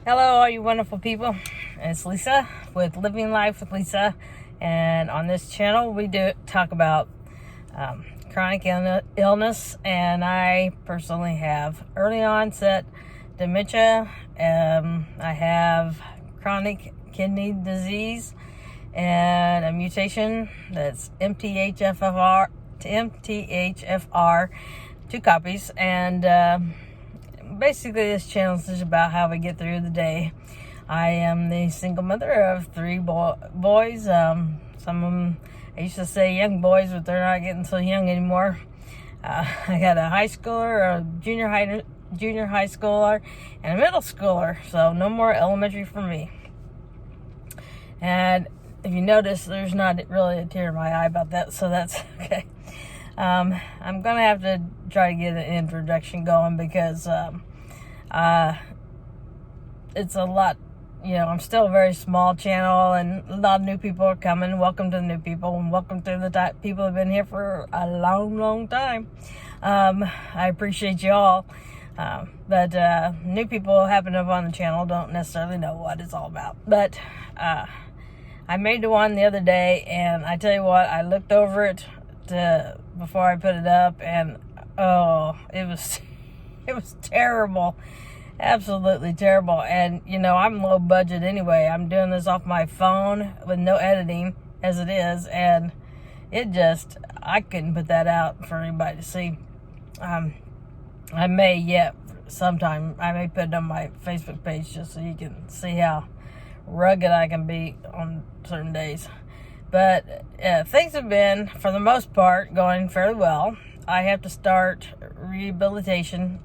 Hello, all you wonderful people. It's Lisa with Living Life with Lisa, and on this channel we do talk about chronic illness, and I personally have early onset dementia. I have chronic kidney disease and a mutation that's MTHFR, 2 copies, and basically this channel is about how we get through the day. I am the single mother of 3 boys. Some of them, I used to say young boys, but they're not getting so young anymore. I got a high schooler, a junior high schooler, and a middle schooler, so no more elementary for me. And if you notice, there's not really a tear in my eye about that, so that's okay. I'm gonna have to try to get an introduction going because it's a lot. I'm still a very small channel, and a lot of new people are coming. Welcome to the new people, and welcome to the people who've been here for a long time. I appreciate you all, but new people happen up on the channel don't necessarily know what it's all about. But I made one the other day, and I tell you what, I looked over it before I put it up, and it was terrible, absolutely terrible. And I'm low budget anyway. I'm doing this off my phone with no editing as it is, and I couldn't put that out for anybody to see. I may sometime I may put it on my Facebook page just so you can see how rugged I can be on certain days. But things have been, for the most part, going fairly well. I have to start rehabilitation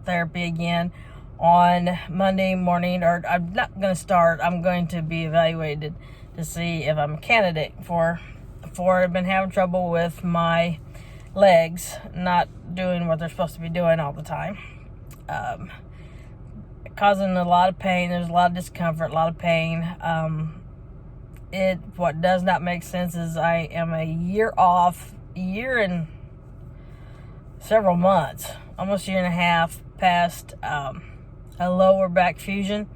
therapy again on Monday morning, or I'm not going to start. I'm going to be evaluated to see if I'm a candidate for I've been having trouble with my legs not doing what they're supposed to be doing all the time. Causing a lot of pain. There's a lot of discomfort, a lot of pain. What does not make sense is I am a year and several months, almost a year and a half past a lower back fusion,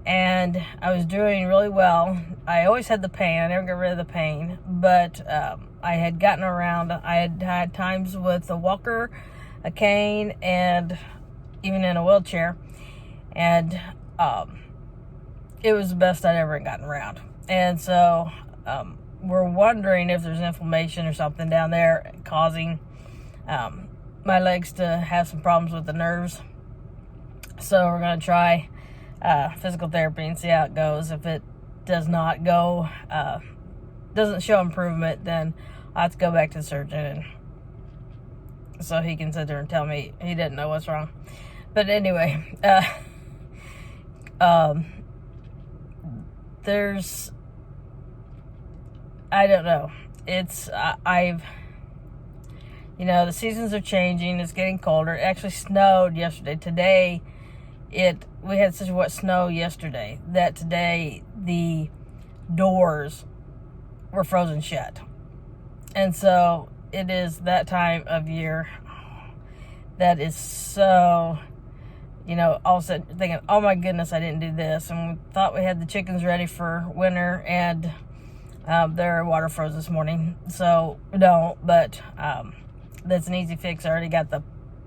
and I was doing really well. I always had the pain. I never got rid of the pain, but I had gotten around. I had times with a walker, a cane, and even in a wheelchair, and it was the best I'd ever gotten around. And so we're wondering if there's inflammation or something down there causing my legs to have some problems with the nerves. So we're going to try physical therapy and see how it goes. If it does not go, doesn't show improvement, then I'll have to go back to the surgeon, and so he can sit there and tell me he didn't know what's wrong. But anyway, I don't know. The seasons are changing. It's getting colder. It actually snowed yesterday. Today, we had such wet snow yesterday that today the doors were frozen shut. And so it is that time of year that is so, all of a sudden thinking, oh my goodness, I didn't do this. And we thought we had the chickens ready for winter, and their water froze this morning. So we don't, but that's an easy fix. I already got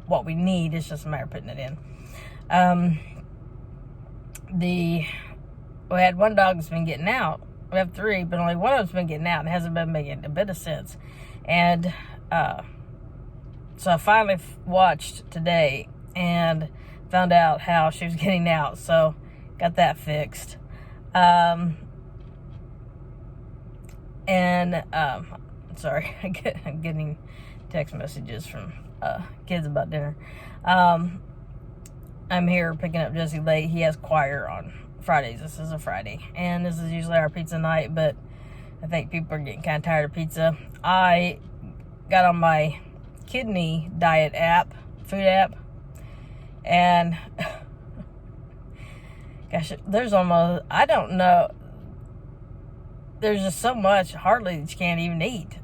what we need. It's just a matter of putting it in. We had one dog that's been getting out. We have 3, but only one of them's been getting out and hasn't been making a bit of sense. And so I finally watched today and found out how she was getting out. So got that fixed. Sorry, I'm getting text messages from kids about dinner. I'm here picking up Jesse late. He has choir on Fridays. This is a Friday, and this is usually our pizza night, but I think people are getting kind of tired of pizza. I got on my kidney diet food app, and gosh, I don't know, there's just so much hardly that you can't even eat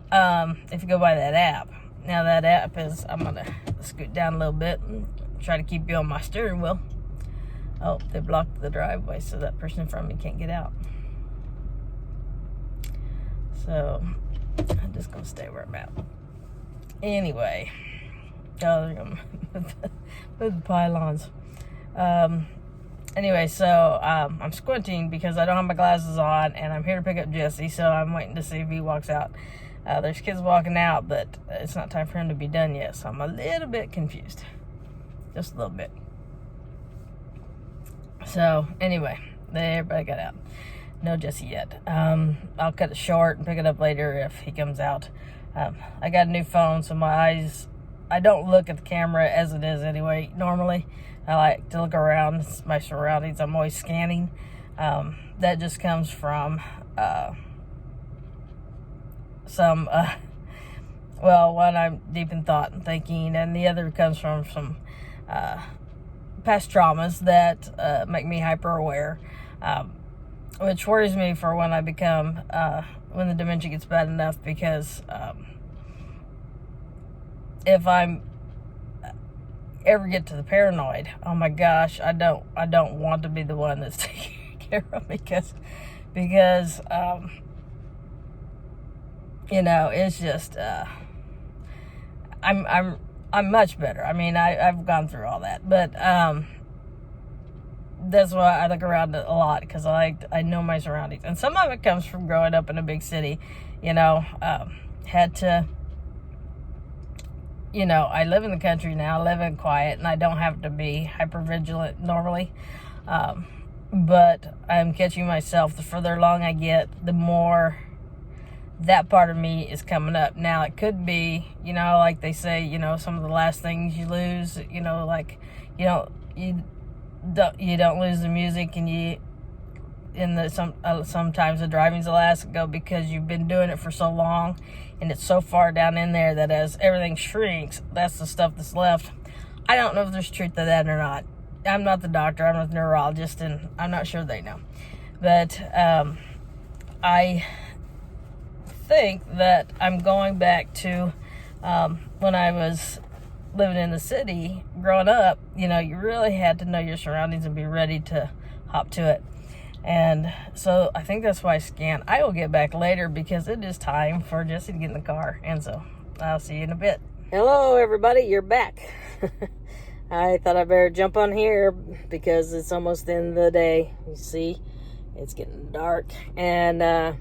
if you go by that app. Now that app is, I'm going to scoot down a little bit and try to keep you on my steering wheel. Oh, they blocked the driveway, so that person in front of me can't get out. So I'm just gonna stay where I'm at. Anyway, they're gonna move the pylons. Anyway, so I'm squinting because I don't have my glasses on, and I'm here to pick up Jesse, so I'm waiting to see if he walks out. There's kids walking out, but it's not time for him to be done yet, so I'm a little bit confused. Just a little bit. So, anyway, everybody got out. No Jesse yet. I'll cut it short and pick it up later if he comes out. I got a new phone, so my eyes, I don't look at the camera as it is anyway. Normally, I like to look around my surroundings. I'm always scanning. That just comes from one, I'm deep in thought and thinking, and the other comes from some past traumas that make me hyper aware, which worries me for when I become when the dementia gets bad enough, because if I'm ever get to the paranoid, oh my gosh, I don't want to be the one that's taking care of me, because it's just I'm much better. I mean, I've gone through all that, but that's why I look around a lot, because I know my surroundings, and some of it comes from growing up in a big city. Had to, I live in the country now, I live in quiet, and I don't have to be hyper vigilant normally, but I'm catching myself. The further along I get, the more that part of me is coming up. Now, it could be, like they say, some of the last things you lose, like, you don't lose the music, and sometimes the driving's the last to go, because you've been doing it for so long, and it's so far down in there that as everything shrinks, that's the stuff that's left. I don't know if there's truth to that or not. I'm not the doctor, I'm not the neurologist, and I'm not sure they know. But I think that I'm going back to when I was living in the city growing up. You really had to know your surroundings and be ready to hop to it. And so I think that's why I scan. I will get back later because it is time for Jesse to get in the car. And so I'll see you in a bit. Hello, everybody. You're back. I thought I better jump on here because it's almost the end of the day. You see, it's getting dark. And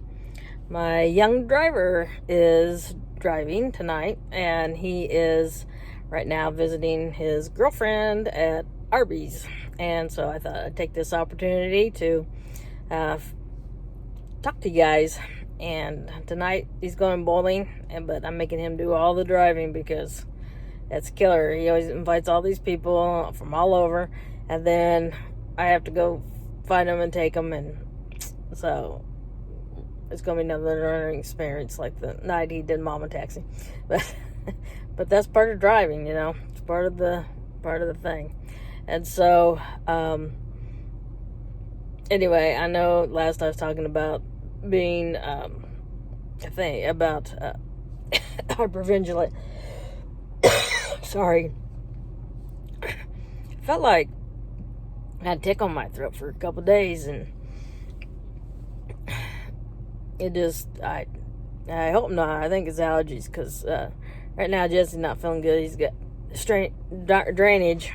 my young driver is driving tonight, and he is right now visiting his girlfriend at Arby's. And so I thought I'd take this opportunity to talk to you guys. And tonight he's going bowling, but I'm making him do all the driving because that's killer. He always invites all these people from all over, and then I have to go find them and take them, and so it's going to be another learning experience like the night he did Mama Taxi. But that's part of driving, it's part of the thing. And so anyway, I know last I was talking about being hypervigilant. Sorry. Felt like I had a tick on my throat for a couple days, and it just, I hope not. I think it's allergies, because right now Jesse's not feeling good. He's got drainage,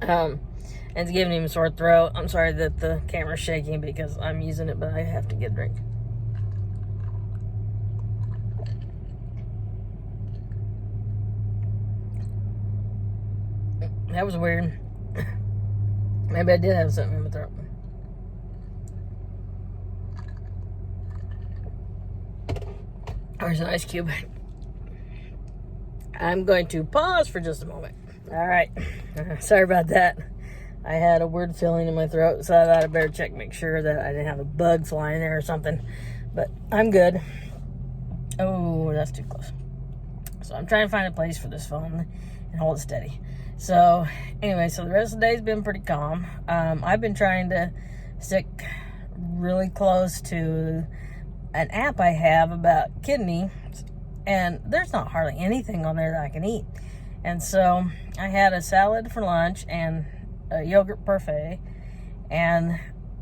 and it's giving him a sore throat. I'm sorry that the camera's shaking because I'm using it, but I have to get a drink. That was weird. Maybe I did have something in my throat. There's an ice cube. I'm going to pause for just a moment. All right. Sorry about that. I had a weird feeling in my throat, so I thought I'd better check, make sure that I didn't have a bug flying there or something. But I'm good. Oh, that's too close. So I'm trying to find a place for this phone and hold it steady. So anyway, so the rest of the day's been pretty calm. I've been trying to stick really close to an app I have about kidney, and there's not hardly anything on there that I can eat. And so I had a salad for lunch, and a yogurt parfait. And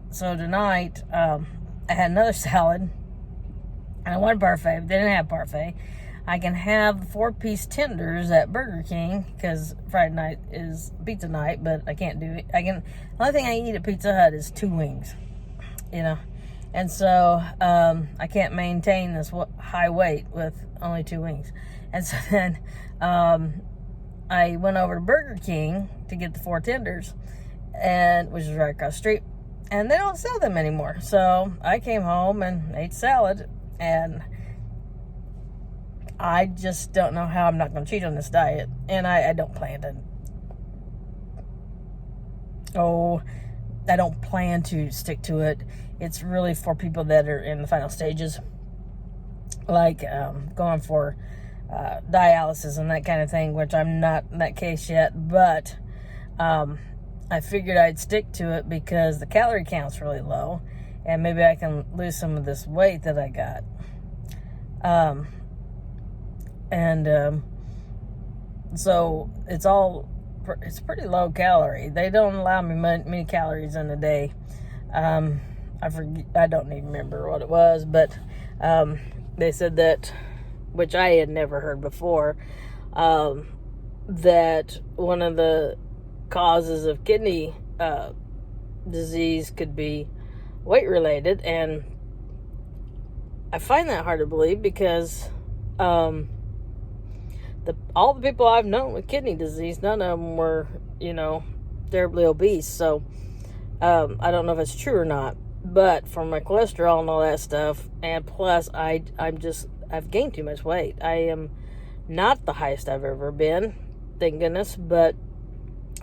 so tonight, I had another salad and one parfait, but they didn't have parfait. I can have 4-piece tenders at Burger King because Friday night is pizza night, but I can't do it. The only thing I eat at Pizza Hut is 2 wings, and so I can't maintain this high weight with only 2 wings. And so then I went over to Burger King to get the 4 tenders, which is right across the street, and they don't sell them anymore. So I came home and ate salad, and I just don't know how I'm not going to cheat on this diet, and I don't plan to. I don't plan to stick to it. It's really for people that are in the final stages, like going for dialysis and that kind of thing, which I'm not in that case yet, but I figured I'd stick to it because the calorie count's really low, and maybe I can lose some of this weight that I got. So it's pretty low calorie. They don't allow me many calories in a day. I don't even remember what it was, but they said that, which I had never heard before, that one of the causes of kidney disease could be weight related, and I find that hard to believe because all the people I've known with kidney disease, none of them were, terribly obese. So I don't know if it's true or not. But for my cholesterol and all that stuff, and plus I've gained too much weight. I am not the highest I've ever been, thank goodness, but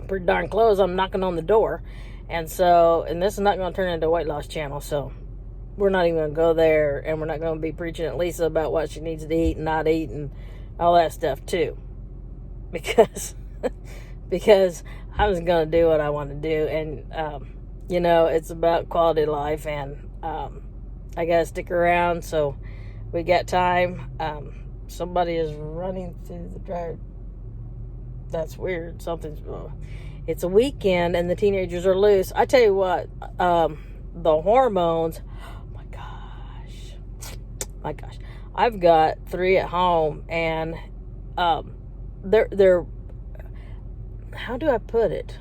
pretty darn close. I'm knocking on the door. And this is not going to turn into a weight loss channel, so we're not even going to go there, and we're not going to be preaching at Lisa about what she needs to eat and not eat and all that stuff too, because I'm just going to do what I want to do, and it's about quality of life, and I got to stick around, so we got time. Somebody is running through the drive. That's weird. It's a weekend, and the teenagers are loose. I tell you what, the hormones, my gosh, I've got 3 at home, and they're how do I put it?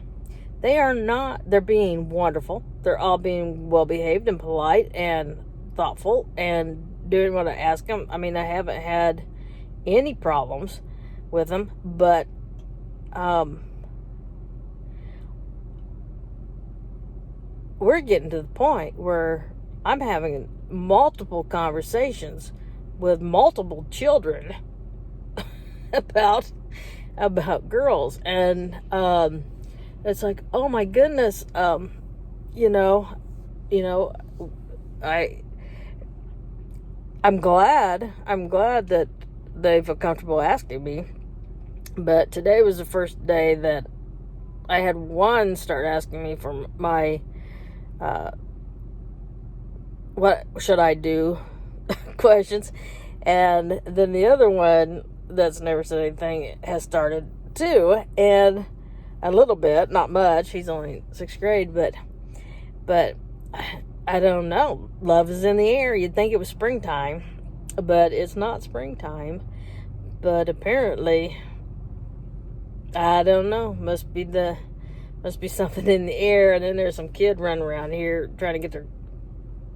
They're being wonderful. They're all being well behaved and polite and thoughtful and doing what I ask them. I mean, I haven't had any problems with them, but we're getting to the point where I'm having multiple conversations with multiple children about girls, and it's like, oh my goodness, I'm glad that they feel comfortable asking me. But today was the first day that I had one start asking me for my what should I do questions, and then the other one that's never said anything has started too, and a little bit, not much. He's only 6th grade, but I don't know. Love is in the air. You'd think it was springtime, but it's not springtime. But apparently, I don't know. Must be something in the air. And then there's some kid running around here trying to get their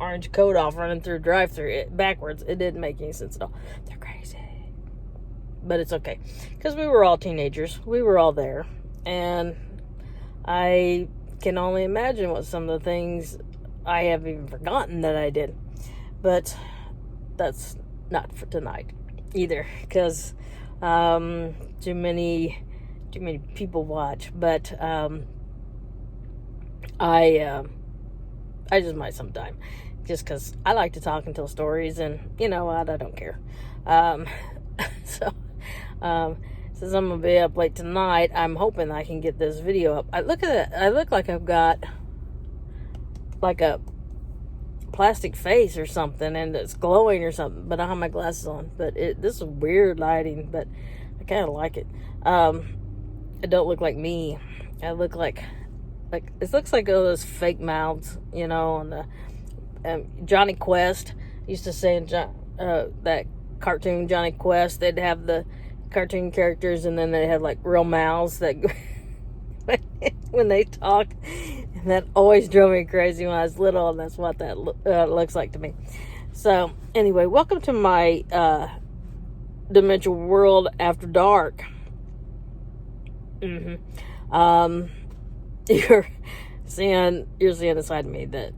orange coat off, running through drive-through backwards. It didn't make any sense at all. They're crazy, but it's okay because we were all teenagers. We were all there, and I can only imagine what some of the things I have even forgotten that I did. But that's not for tonight either, because too many people watch. But I just might sometime, just because I like to talk and tell stories, and you know what, I don't care. Since I'm gonna be up late tonight, I'm hoping I can get this video up. I look like I've got like a plastic face or something, and it's glowing or something, but I have my glasses on. But this is weird lighting, but I kind of like it. I don't look like me. I look like like, it looks like all those fake mouths, you know, and the Johnny Quest used to say in that cartoon Johnny Quest, they'd have the cartoon characters and then they had like real mouths that when they talk, and that always drove me crazy when I was little, and that's what that looks like to me. So anyway, welcome to my Dementia World After Dark. You're seeing a side of me that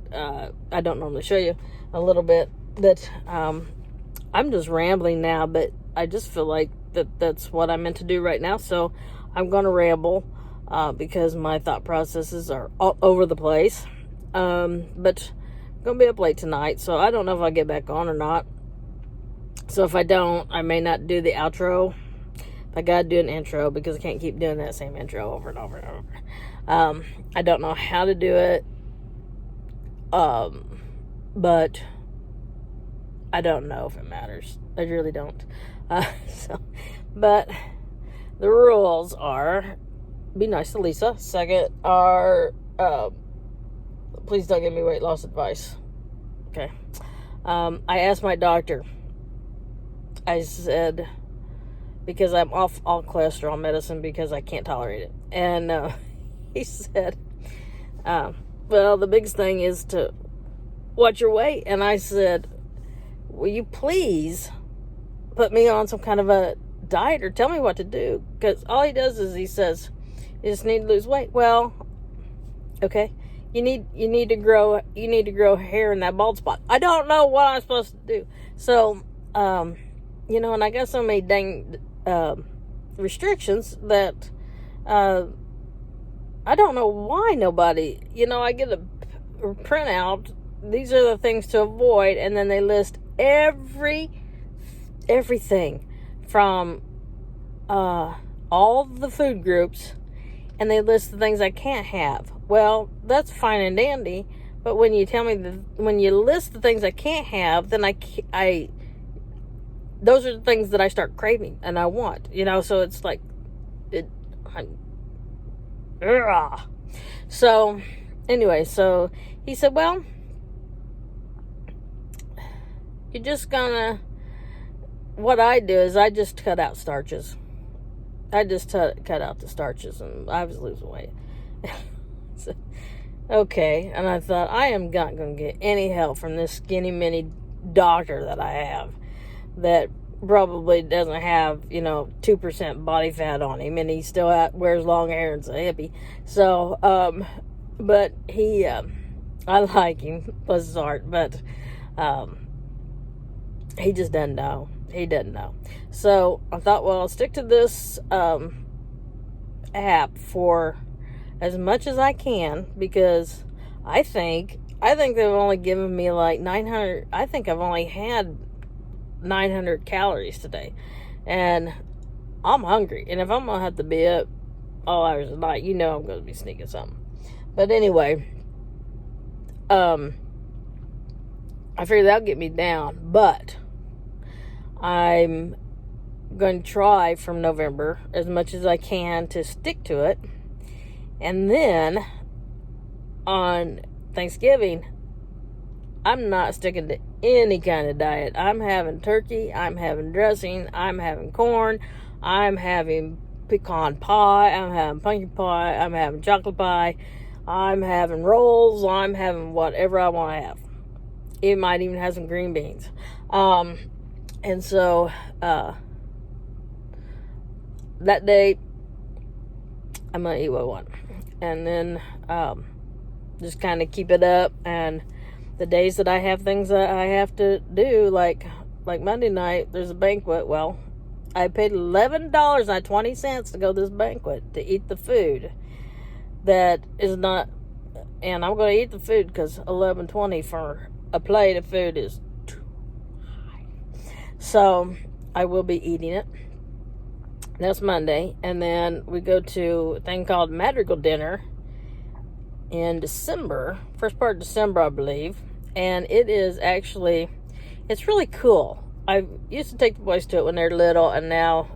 I don't normally show you a little bit, but I'm just rambling now, but I just feel like that's what I'm meant to do right now, so I'm going to ramble because my thought processes are all over the place, but I'm going to be up late tonight, so I don't know if I'll get back on or not. So if I don't, I may not do the outro. I gotta do an intro because I can't keep doing that same intro over and over and over. I don't know how to do it, but I don't know if it matters. I really don't. But the rules are: be nice to Lisa. Second are please don't give me weight loss advice. Okay. I asked my doctor. I said, because I'm off all cholesterol medicine because I can't tolerate it. And he said, well, the biggest thing is to watch your weight. And I said, will you please put me on some kind of a diet or tell me what to do? Because all he does is he says, you just need to lose weight. Well, okay. You need to grow hair in that bald spot. I don't know what I'm supposed to do. So, you know, and I got so many dang restrictions that I don't know why nobody, you know, I get a printout, these are the things to avoid, and then they list everything from all the food groups, and they list the things I can't have. Well, that's fine and dandy, but when you tell me when you list the things I can't have, then I those are the things that I start craving and I want, you know, so it's like, so anyway, so he said, well, you're just gonna, what I do is I just cut out starches. I just cut out the starches and I was losing weight. So, okay, and I thought, I am not going to get any help from this skinny mini doctor that I have that probably doesn't have, you know, 2% body fat on him, and he still wears long hair and's a hippie. So, but he, I like him, bless his heart, but he just doesn't know. He doesn't know. So I thought, well, I'll stick to this app for as much as I can, because I think they've only given me like 900. I think I've only had 900 calories today, and I'm hungry. And if I'm gonna have to be up all hours of the night, you know I'm gonna be sneaking something. But anyway, I figured that'll get me down, but I'm going to try from November as much as I can to stick to it. And then on Thanksgiving, I'm not sticking to any kind of diet. I'm having turkey, I'm having dressing, I'm having corn, I'm having pecan pie, I'm having pumpkin pie, I'm having chocolate pie, I'm having rolls, I'm having whatever I want to have. It might even have some green beans. And so that day, I'm going to eat what I want. And then just kind of keep it up. And the days that I have things that I have to do, like Monday night, there's a banquet. Well, I paid $11.20 to go to this banquet to eat the food. That is not, and I'm going to eat the food because $11.20 for a plate of food is too high. So I will be eating it. That's Monday. And then we go to a thing called Madrigal Dinner in December, first part of December, I believe. And it is actually, it's really cool. I used to take the boys to it when they're little, and now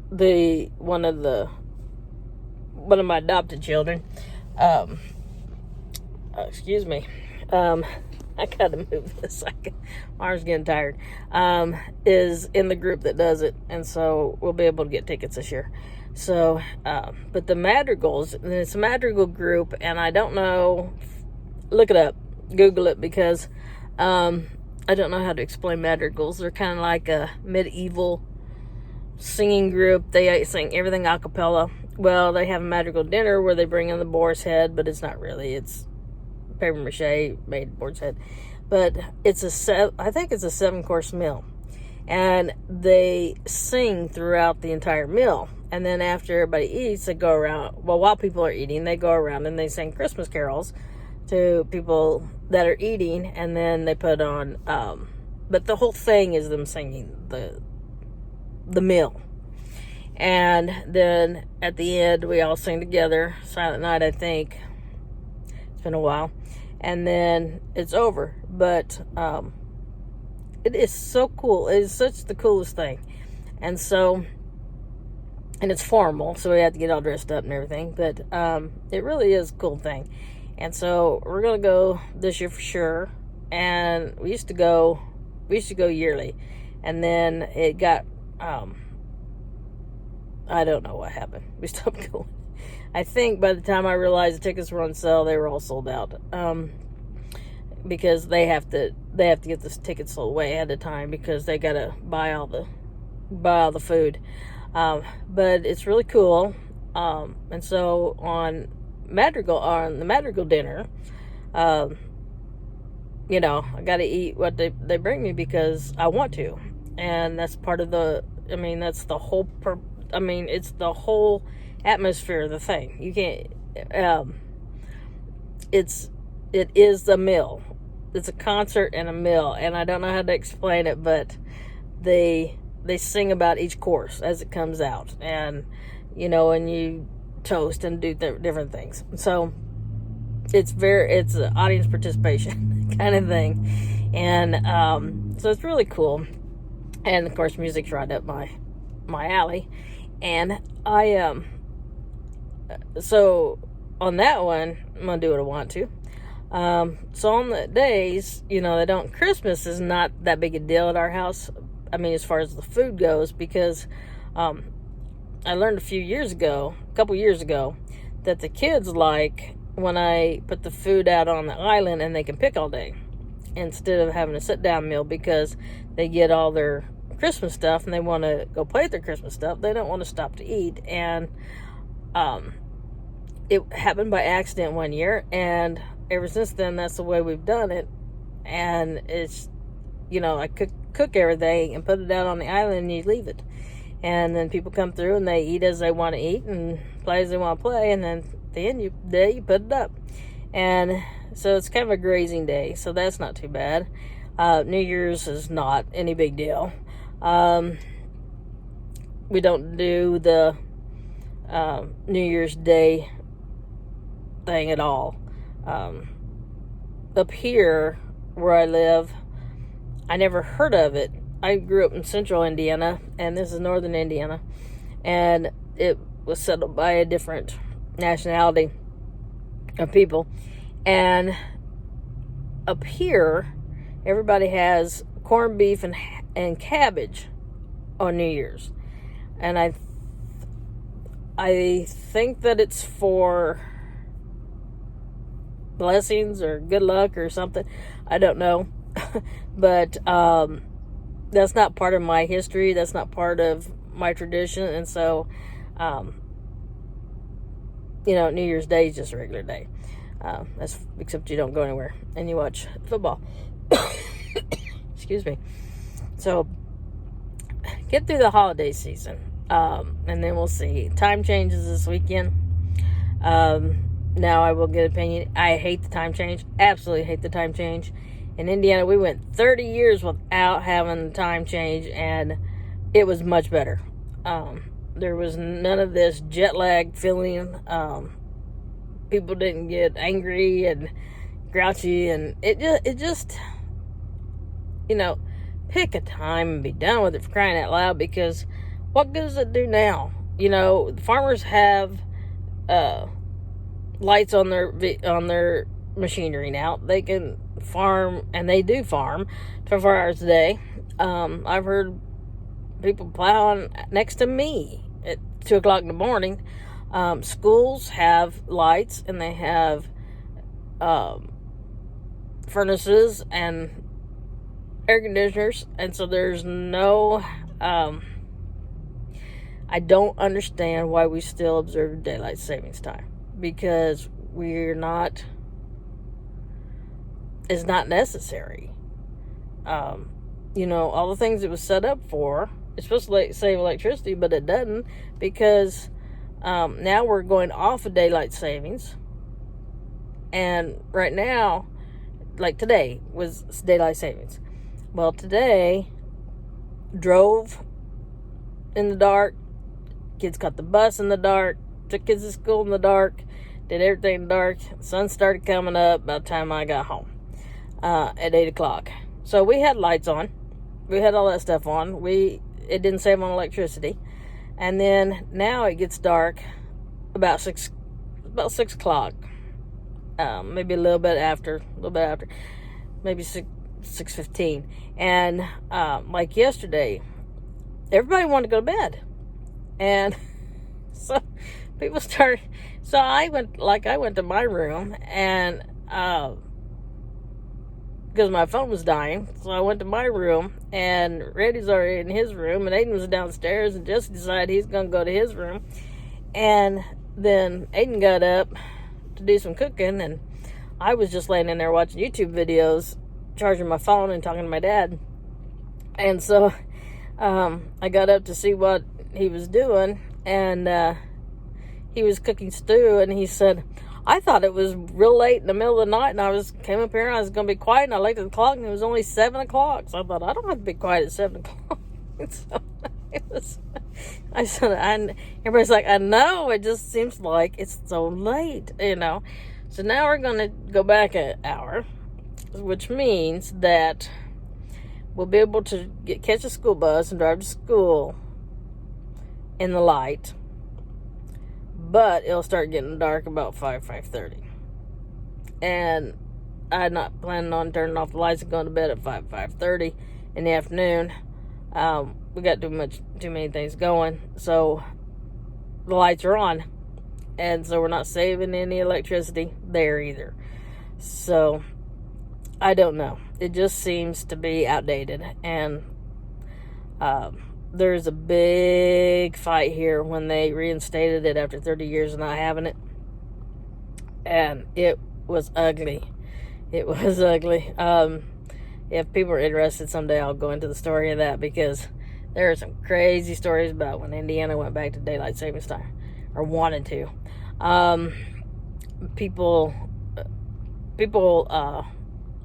one of my adopted children, excuse me, I gotta move this. My arm's getting tired. Is in the group that does it, and so we'll be able to get tickets this year. So, but the Madrigals, it's a Madrigal group, and I don't know. Look it up, Google it, because I don't know how to explain Madrigals. They're kind of like a medieval singing group. They sing everything a cappella. Well, they have a Madrigal dinner where they bring in the boar's head, but it's not really. It's paper mache made boar's head, but I think it's a 7-course meal, and they sing throughout the entire meal. And then after everybody eats, they go around. Well, while people are eating, they go around and they sing Christmas carols to people that are eating, and then they put on. But the whole thing is them singing the meal, and then at the end we all sing together. Silent Night, I think. It's been a while. And then it's over. But it is so cool. It is such the coolest thing. And so, and it's formal, so we have to get all dressed up and everything. But it really is a cool thing. And so we're going to go this year for sure. And we used to go yearly. And then it got, I don't know what happened. We stopped going. I think by the time I realized the tickets were on sale, they were all sold out. Because they have to get the tickets sold way ahead of time, because they gotta buy all the food. But it's really cool. And so on the Madrigal dinner, I gotta eat what they bring me because I want to, and that's part of that's the whole it's the whole atmosphere of the thing. You can't, it is a meal. It's a concert and a meal, and I don't know how to explain it, but they sing about each course as it comes out, and and you toast and do different things. So it's an audience participation kind of thing, and so it's really cool. And of course, music's right up my alley, and I so on that one, I'm gonna do what I want to. So on the days, Christmas is not that big a deal at our house. As far as the food goes, because I learned a couple years ago, that the kids like when I put the food out on the island and they can pick all day instead of having a sit-down meal, because they get all their Christmas stuff and they want to go play with their Christmas stuff. They don't want to stop to eat. And it happened by accident one year, and ever since then, that's the way we've done it. And it's, I cook everything and put it out on the island, and you leave it. And then people come through and they eat as they want to eat and play as they want to play. And then at the end, you put it up. And so it's kind of a grazing day. So that's not too bad. New Year's is not any big deal. We don't do the New Year's Day thing at all. Up here where I live, I never heard of it. I grew up in central Indiana, and this is northern Indiana, and it was settled by a different nationality of people. And up here, everybody has corned beef and cabbage on New Year's. And I think that it's for blessings or good luck or something. I don't know. But that's not part of my history. That's not part of my tradition. And so, New Year's Day is just a regular day. Except you don't go anywhere and you watch football. Excuse me. So, get through the holiday season. And then we'll see. Time changes this weekend. Now I will get an opinion. I hate the time change. Absolutely hate the time change. In Indiana, we went 30 years without having the time change, and it was much better. There was none of this jet lag feeling. People didn't get angry and grouchy, and it just pick a time and be done with it, for crying out loud, because what good does it do now? You know, farmers have lights on their machinery now. They can farm, and they do farm 24 hours a day. I've heard people plowing next to me at 2 o'clock in the morning. Schools have lights, and they have furnaces and air conditioners, and so there's no I don't understand why we still observe daylight savings time, because it's not necessary. You know, all the things it was set up for, it's supposed to save electricity, but it doesn't, because now we're going off of daylight savings. And right now, like today was daylight savings. Well, today, drove in the dark, kids caught the bus in the dark, took kids to school in the dark, did everything in the dark. Sun started coming up by the time I got home at 8 o'clock. So we had lights on. We had all that stuff on. It didn't save on electricity. And then now it gets dark about 6 o'clock. Maybe a little bit after, maybe 6:15. And like yesterday, everybody wanted to go to bed. And so people started, so I went to my room, and because my phone was dying, so I went to my room, and Randy's already in his room, and Aiden was downstairs, and Jesse decided he's going to go to his room. And then Aiden got up to do some cooking, and I was just laying in there watching YouTube videos, charging my phone and talking to my dad. And so I got up to see what he was doing, and he was cooking stew, and he said, I thought it was real late in the middle of the night, and came up here, and I was going to be quiet, and I looked at the clock, and it was only 7 o'clock. So I thought, I don't have to be quiet at 7 o'clock. So I said, everybody's like, I know, it just seems like it's so late, you know. So now we're going to go back an hour, which means that we'll be able to catch a school bus and drive to school in the light, but it'll start getting dark about 5:30. And I'm not planning on turning off the lights and going to bed at 5:30 in the afternoon. We got too many things going, so the lights are on, and so we're not saving any electricity there either. So I don't know. It just seems to be outdated, and there's a big fight here when they reinstated it after 30 years of not having it, and it was ugly. It was ugly. If people are interested, someday I'll go into the story of that, because there are some crazy stories about when Indiana went back to daylight savings time, or wanted to. People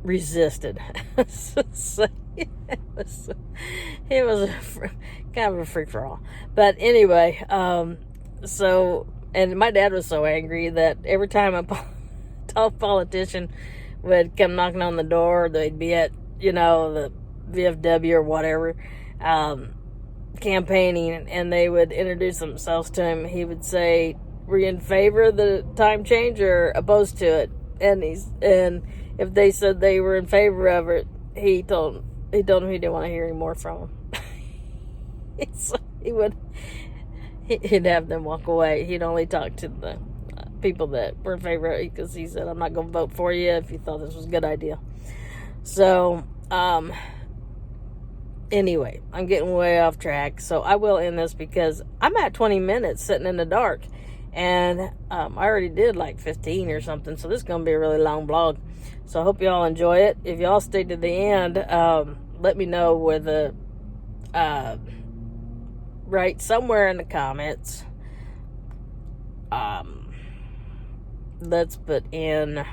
resisted. So it was kind of a free for all. But anyway, so, and my dad was so angry that every time a tall politician would come knocking on the door, they'd be at, you know, the VFW or whatever, campaigning, and they would introduce themselves to him. He would say, were you in favor of the time change or opposed to it? And if they said they were in favor of it, he told them he didn't want to hear any more from them. So he'd have them walk away. He'd only talk to the people that were in favor of it, because he said, I'm not going to vote for you if you thought this was a good idea. So, anyway, I'm getting way off track, so I will end this because I'm at 20 minutes sitting in the dark, and I already did like 15 or something, so this is going to be a really long vlog. So I hope y'all enjoy it. If y'all stay to the end, let me know with write somewhere in the comments. Let's put in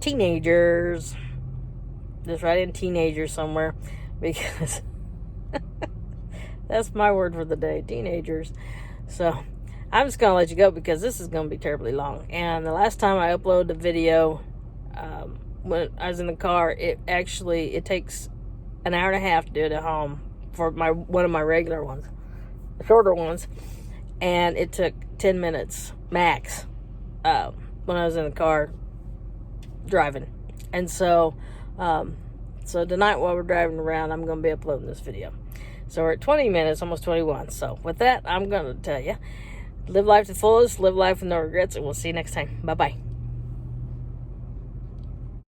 teenagers. Just write in teenagers somewhere, because that's my word for the day, teenagers. So I'm just going to let you go, because this is going to be terribly long. And the last time I uploaded a video, when I was in the car, it takes an hour and a half to do it at home for one of my regular ones, shorter ones, and it took 10 minutes max when I was in the car driving. And so tonight while we're driving around, I'm going to be uploading this video. So we're at 20 minutes, almost 21. So with that, I'm going to tell you, live life to the fullest, live life with no regrets, and we'll see you next time. Bye-bye.